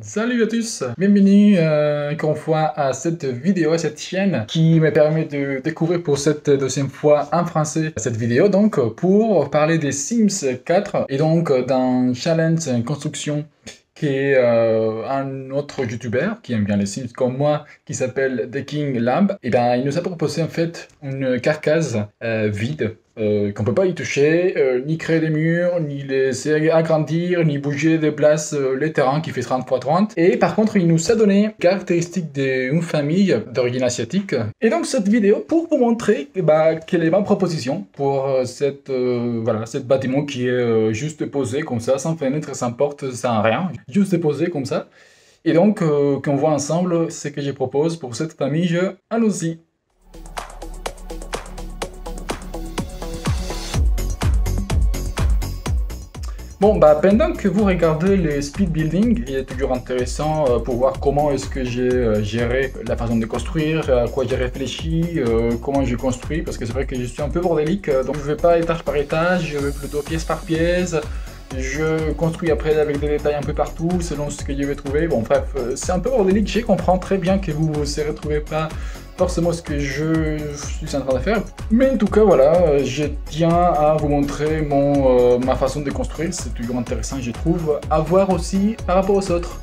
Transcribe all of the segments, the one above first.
Salut à tous, bienvenue encore une fois à cette vidéo, à cette chaîne qui me permet de découvrir pour cette deuxième fois en français cette vidéo donc pour parler des Sims 4 et donc d'un challenge construction qui est un autre youtubeur qui aime bien les Sims comme moi qui s'appelle The King Lab. Et ben il nous a proposé en fait une carcasse vide qu'on peut pas y toucher, ni créer des murs, ni les agrandir, ni bouger de place les terrains qui fait 30 x 30. Et par contre, il nous a donné les caractéristiques d'une famille d'origine asiatique. Et donc cette vidéo pour vous montrer quelle est ma proposition pour voilà, cet bâtiment qui est juste posé comme ça, sans fenêtre, sans porte, sans rien, juste posé comme ça. Et donc, qu'on voit ensemble ce que je propose pour cette famille. Allons-y. Bon, pendant que vous regardez les speed building, il est toujours intéressant pour voir comment est-ce que j'ai géré la façon de construire, à quoi j'ai réfléchi, comment je construis, parce que c'est vrai que je suis un peu bordélique, donc je ne vais pas étage par étage, je vais plutôt pièce par pièce. Je construis après avec des détails un peu partout, selon ce que je vais trouver. Bon, bref, c'est un peu bordélique, je comprends très bien que vous ne retrouvez pas forcément ce que je suis en train de faire. Mais en tout cas, voilà, je tiens à vous montrer ma façon de construire. C'est toujours intéressant, je trouve, à voir aussi par rapport aux autres.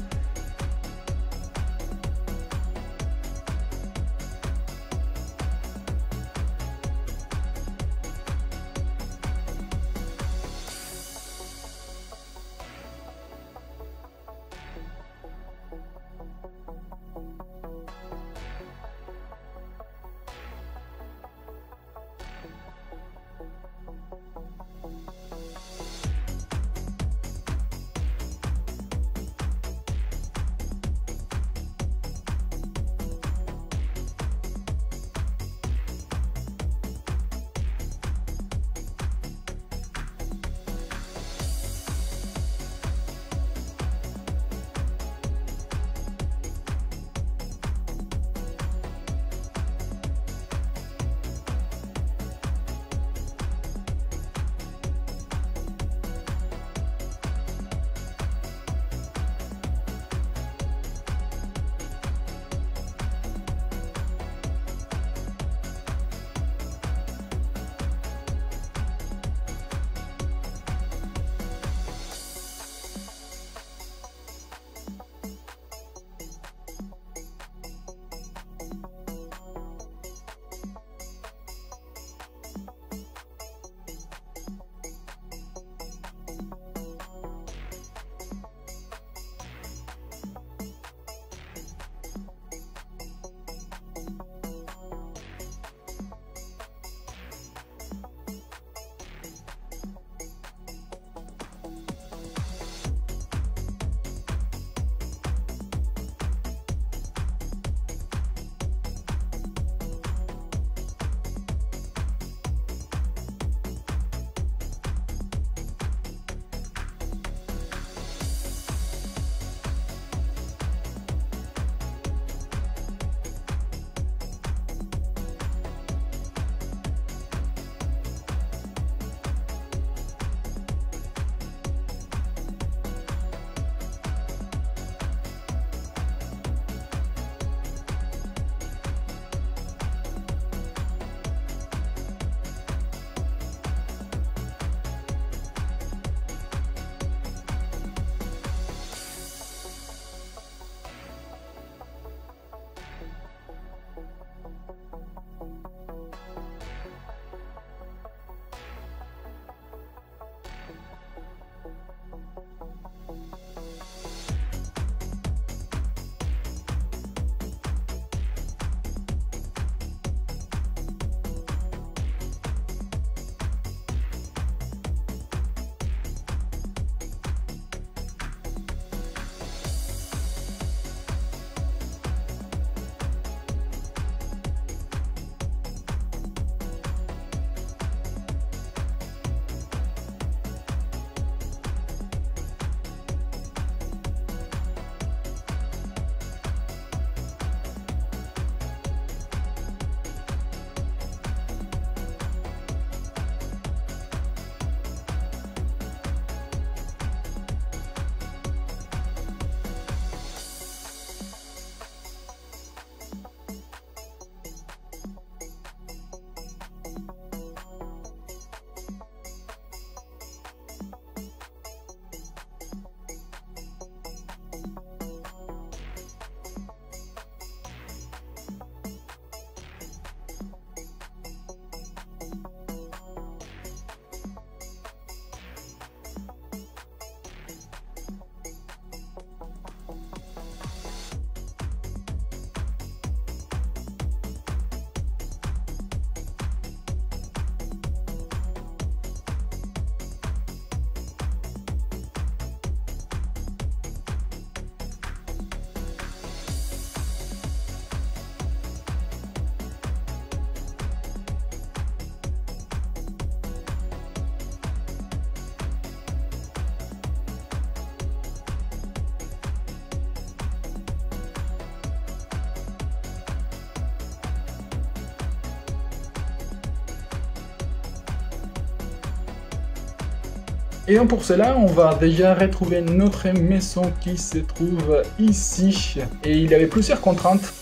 Et donc pour cela, on va déjà retrouver notre maison qui se trouve ici. Et il y avait plusieurs contraintes.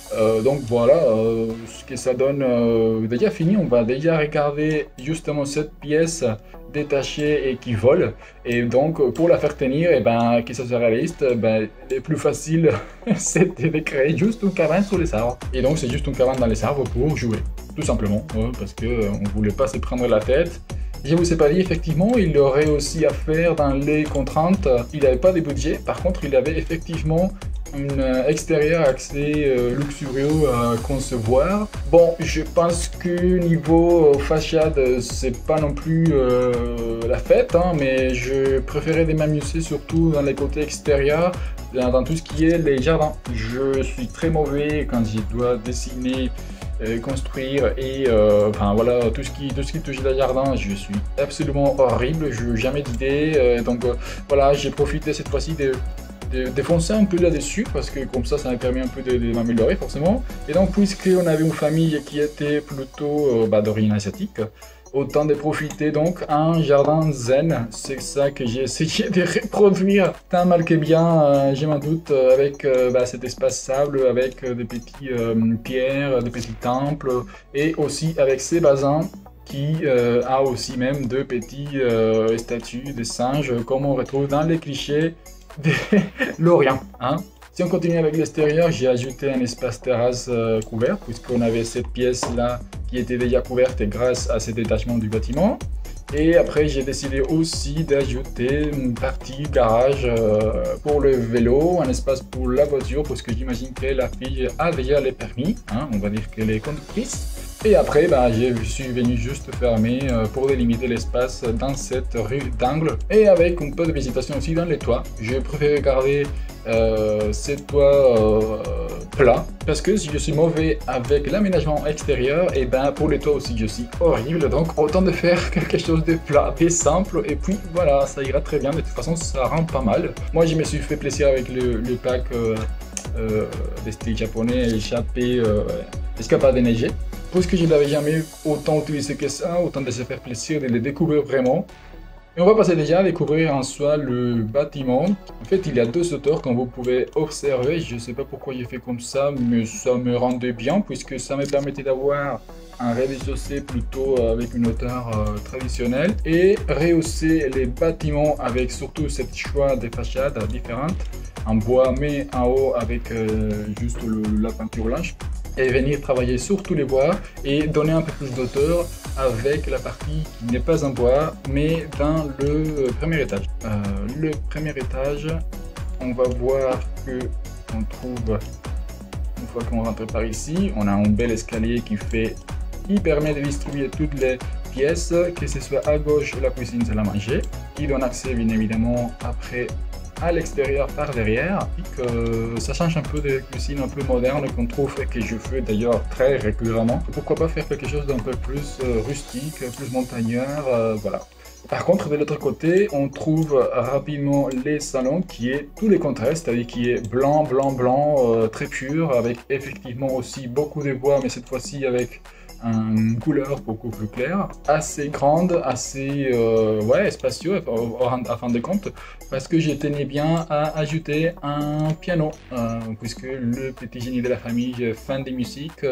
Donc voilà, ce que ça donne déjà fini. On va déjà regarder justement cette pièce détachée et qui vole. Et donc pour la faire tenir, et ben, que ça soit réaliste, ben, le plus facile c'était de créer juste une cabane sur les arbres. Et donc c'est juste une cabane dans les arbres pour jouer, tout simplement, parce qu'on ne voulait pas se prendre la tête. Je vous ai pas dit, effectivement, il aurait aussi à faire dans les contraintes. Il n'avait pas de budget, par contre, il avait effectivement un extérieur assez luxurieux à concevoir. Bon, je pense que niveau façade, c'est pas non plus la fête, hein, mais je préférais de m'amuser surtout dans les côtés extérieurs, dans tout ce qui est les jardins. Je suis très mauvais quand je dois dessiner, construire et enfin voilà, tout ce qui touche le jardin, je suis absolument horrible, je n'ai jamais d'idée, donc voilà, j'ai profité cette fois-ci de défoncer un peu là-dessus parce que comme ça m'a permis un peu de m'améliorer forcément. Et donc puisqu'on avait une famille qui était plutôt d'origine asiatique, autant de profiter donc un jardin zen. C'est ça que j'ai essayé de reproduire tant mal que bien, je m'en doute, avec cet espace sable, avec des petites pierres, des petits temples, et aussi avec ces bassins qui a aussi même de petits statues de singes comme on retrouve dans les clichés de l'Orient. Hein. Si on continue avec l'extérieur, j'ai ajouté un espace terrasse couvert puisqu'on avait cette pièce là qui était déjà couverte grâce à ce détachement du bâtiment. Et après, j'ai décidé aussi d'ajouter une partie garage pour le vélo, un espace pour la voiture, parce que j'imagine que la fille a déjà les permis, hein, on va dire qu'elle est conductrice. Et après, je suis venu juste fermer pour délimiter l'espace dans cette rue d'angle. Et avec un peu de végétation aussi dans les toits. J'ai préféré garder ces toits plats parce que si je suis mauvais avec l'aménagement extérieur, et pour les toits aussi je suis horrible, donc autant de faire quelque chose de plat et simple, et puis voilà, ça ira très bien. De toute façon ça rend pas mal. Moi je me suis fait plaisir avec le pack des styles japonais, échappé escapade enneigée, parce que je n'avais jamais autant utilisé que ça, autant de se faire plaisir, de les découvrir vraiment. Et on va passer déjà à découvrir en soi le bâtiment. En fait, il y a deux hauteurs comme vous pouvez observer. Je ne sais pas pourquoi j'ai fait comme ça, mais ça me rendait bien puisque ça me permettait d'avoir un rez-de-chaussée plutôt avec une hauteur traditionnelle et rehausser les bâtiments avec surtout cette choix de façades différentes en bois mais en haut avec juste la peinture blanche, et venir travailler sur tous les bois et donner un peu plus d'auteur avec la partie qui n'est pas en bois mais dans le premier étage. Le premier étage, on va voir que on trouve, une fois qu'on rentre par ici, on a un bel escalier qui permet de distribuer toutes les pièces, que ce soit à gauche la cuisine, salle à manger, qui donne accès bien évidemment après à l'extérieur par derrière, et que ça change un peu de cuisine un peu moderne qu'on trouve et que je fais d'ailleurs très régulièrement. Pourquoi pas faire quelque chose d'un peu plus rustique, plus montagnard, voilà. Par contre, de l'autre côté, on trouve rapidement les salons qui est tous les contrastes, c'est-à-dire qui est blanc, blanc, blanc, très pur, avec effectivement aussi beaucoup de bois, mais cette fois-ci avec une couleur beaucoup plus claire, assez grande, assez spacieux en fin de compte, parce que j'ai tenu bien à ajouter un piano, puisque le petit génie de la famille fan de musique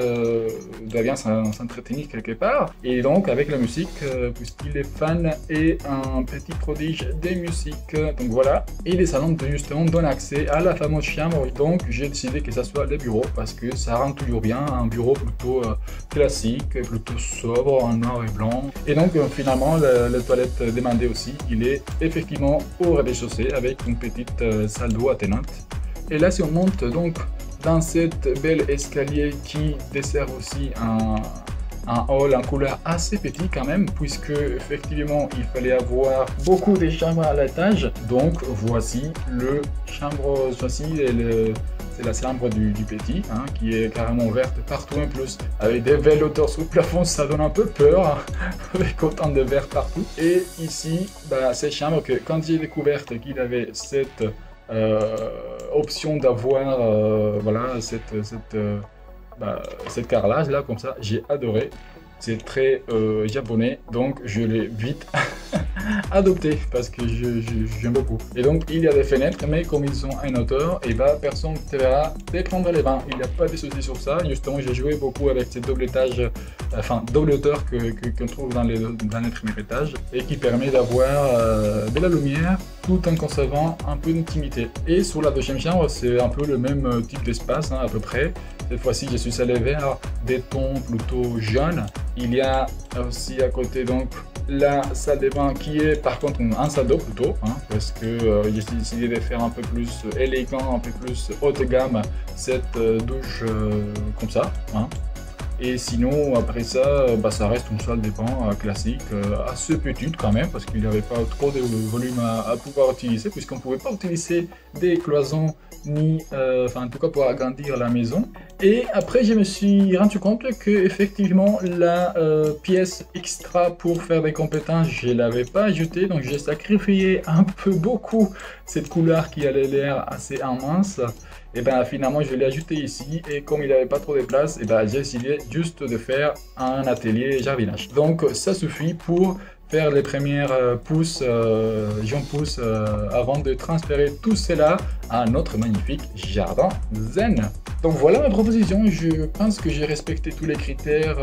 doit bien s'entretenir quelque part, et donc avec la musique, puisqu'il est fan et un petit prodige des musiques, donc voilà. Et les salons de justement donnent accès à la fameuse chambre, donc j'ai décidé que ça soit le bureau, parce que ça rend toujours bien un bureau plutôt classique, plutôt sobre en noir et blanc. Et donc finalement la toilette demandée aussi, il est effectivement au rez-de-chaussée avec une petite salle d'eau attenante. Et là si on monte donc dans cette belle escalier qui dessert aussi un hall en couleur assez petit quand même, puisque effectivement il fallait avoir beaucoup de chambres à l'étage. Donc voici le chambre, c'est la chambre du petit, hein, qui est carrément verte partout, en plus avec des belles hauteurs sous le plafond, ça donne un peu peur, hein, avec autant de verre partout. Et ici, cette chambre que quand j'ai découvert qu'il avait cette option d'avoir voilà, cette carrelage là comme ça, j'ai adoré. C'est très japonais, donc je l'ai vite adopté parce que j'aime beaucoup. Et donc il y a des fenêtres, mais comme ils ont une hauteur, et bah personne ne te verra te prendre les mains. Il n'y a pas de souci sur ça. Justement, j'ai joué beaucoup avec ces double étages, enfin double hauteur qu'on trouve dans les premiers étages et qui permet d'avoir de la lumière tout en conservant un peu d'intimité. Et sur la deuxième chambre, c'est un peu le même type d'espace, hein, à peu près. Cette fois-ci, je suis allé vers des tons plutôt jaunes. Il y a aussi à côté donc la salle de bain qui est par contre un salle d'eau plutôt, hein, parce que j'ai décidé de faire un peu plus élégant, un peu plus haute gamme cette douche comme ça. Hein. Et sinon, après ça, bah, ça reste une salle de bain classique, assez petite quand même, parce qu'il n'y avait pas trop de volume à pouvoir utiliser, puisqu'on ne pouvait pas utiliser des cloisons, ni, enfin en tout cas pour agrandir la maison. Et après, je me suis rendu compte que effectivement la pièce extra pour faire des compétences, je ne l'avais pas ajoutée, donc j'ai sacrifié un peu beaucoup cette couleur qui avait l'air assez immense. Et ben finalement je l'ai ajouté ici et comme il n'y avait pas trop de place, et ben j'ai décidé juste de faire un atelier jardinage. Donc ça suffit pour faire les premières pousses, avant de transférer tout cela à notre magnifique jardin zen. Donc voilà ma proposition, je pense que j'ai respecté tous les critères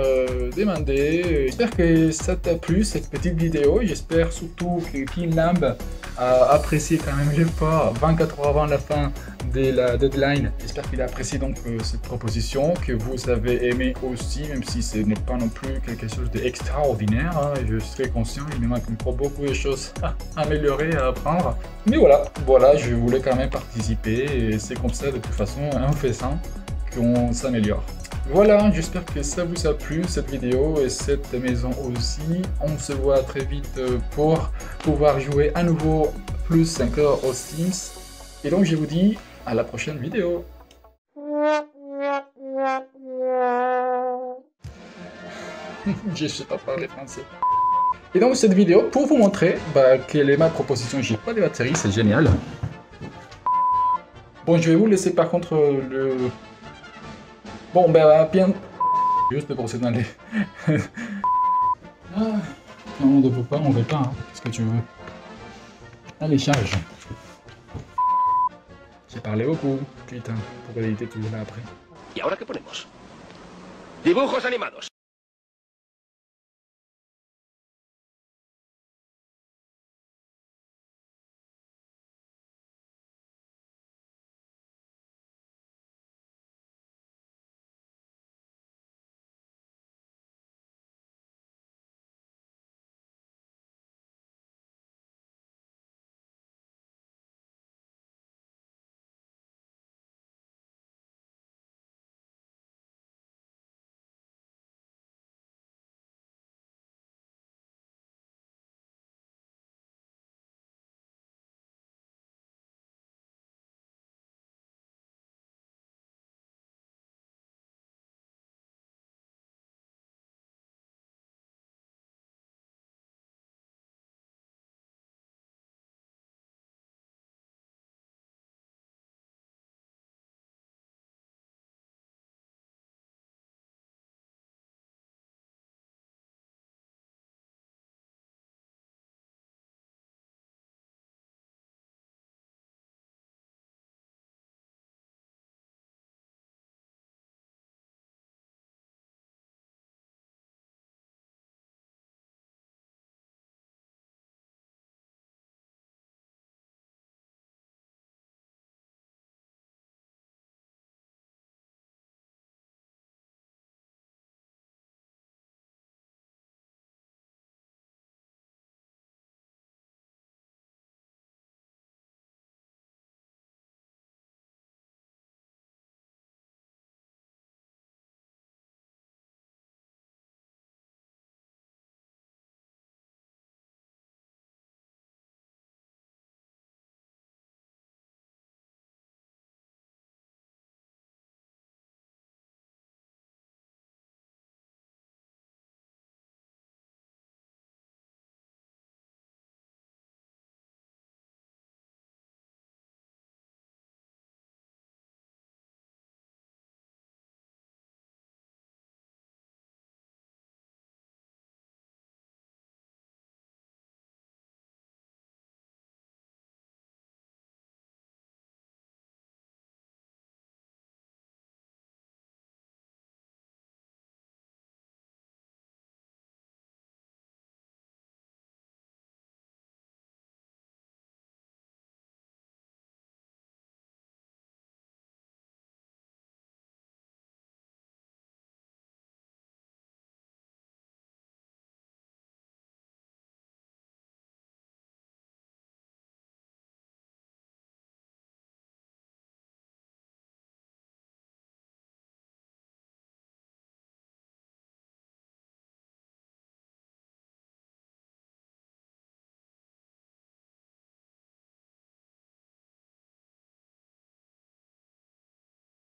demandés. J'espère que ça t'a plu cette petite vidéo, j'espère surtout que Team Lamb a apprécié quand même l'effort 24 heures avant la fin de la deadline. J'espère qu'il a apprécié donc cette proposition, que vous avez aimé aussi, même si ce n'est pas non plus quelque chose d'extraordinaire. Hein. Je serai conscient, il me manque encore beaucoup de choses à améliorer, à apprendre. Mais voilà, je voulais quand même participer et c'est comme ça de toute façon, en faisant qu'on s'améliore. Voilà, j'espère que ça vous a plu cette vidéo et cette maison aussi. On se voit très vite pour pouvoir jouer à nouveau plus 5 heures aux Sims. Et donc je vous dis à la prochaine vidéo. Je sais pas parler français. Et donc cette vidéo pour vous montrer quelle est ma proposition. J'ai pas de batterie, c'est génial. Bon, je vais vous laisser par contre le... Bon, bien... Juste pour se donner... Ah, non, on ne veut pas, hein. Qu'est-ce que tu veux? Allez, charge. J'ai parlé beaucoup, putain, pour éviter tout là après. ¿Y ahora qué ponemos? ¡Dibujos animados!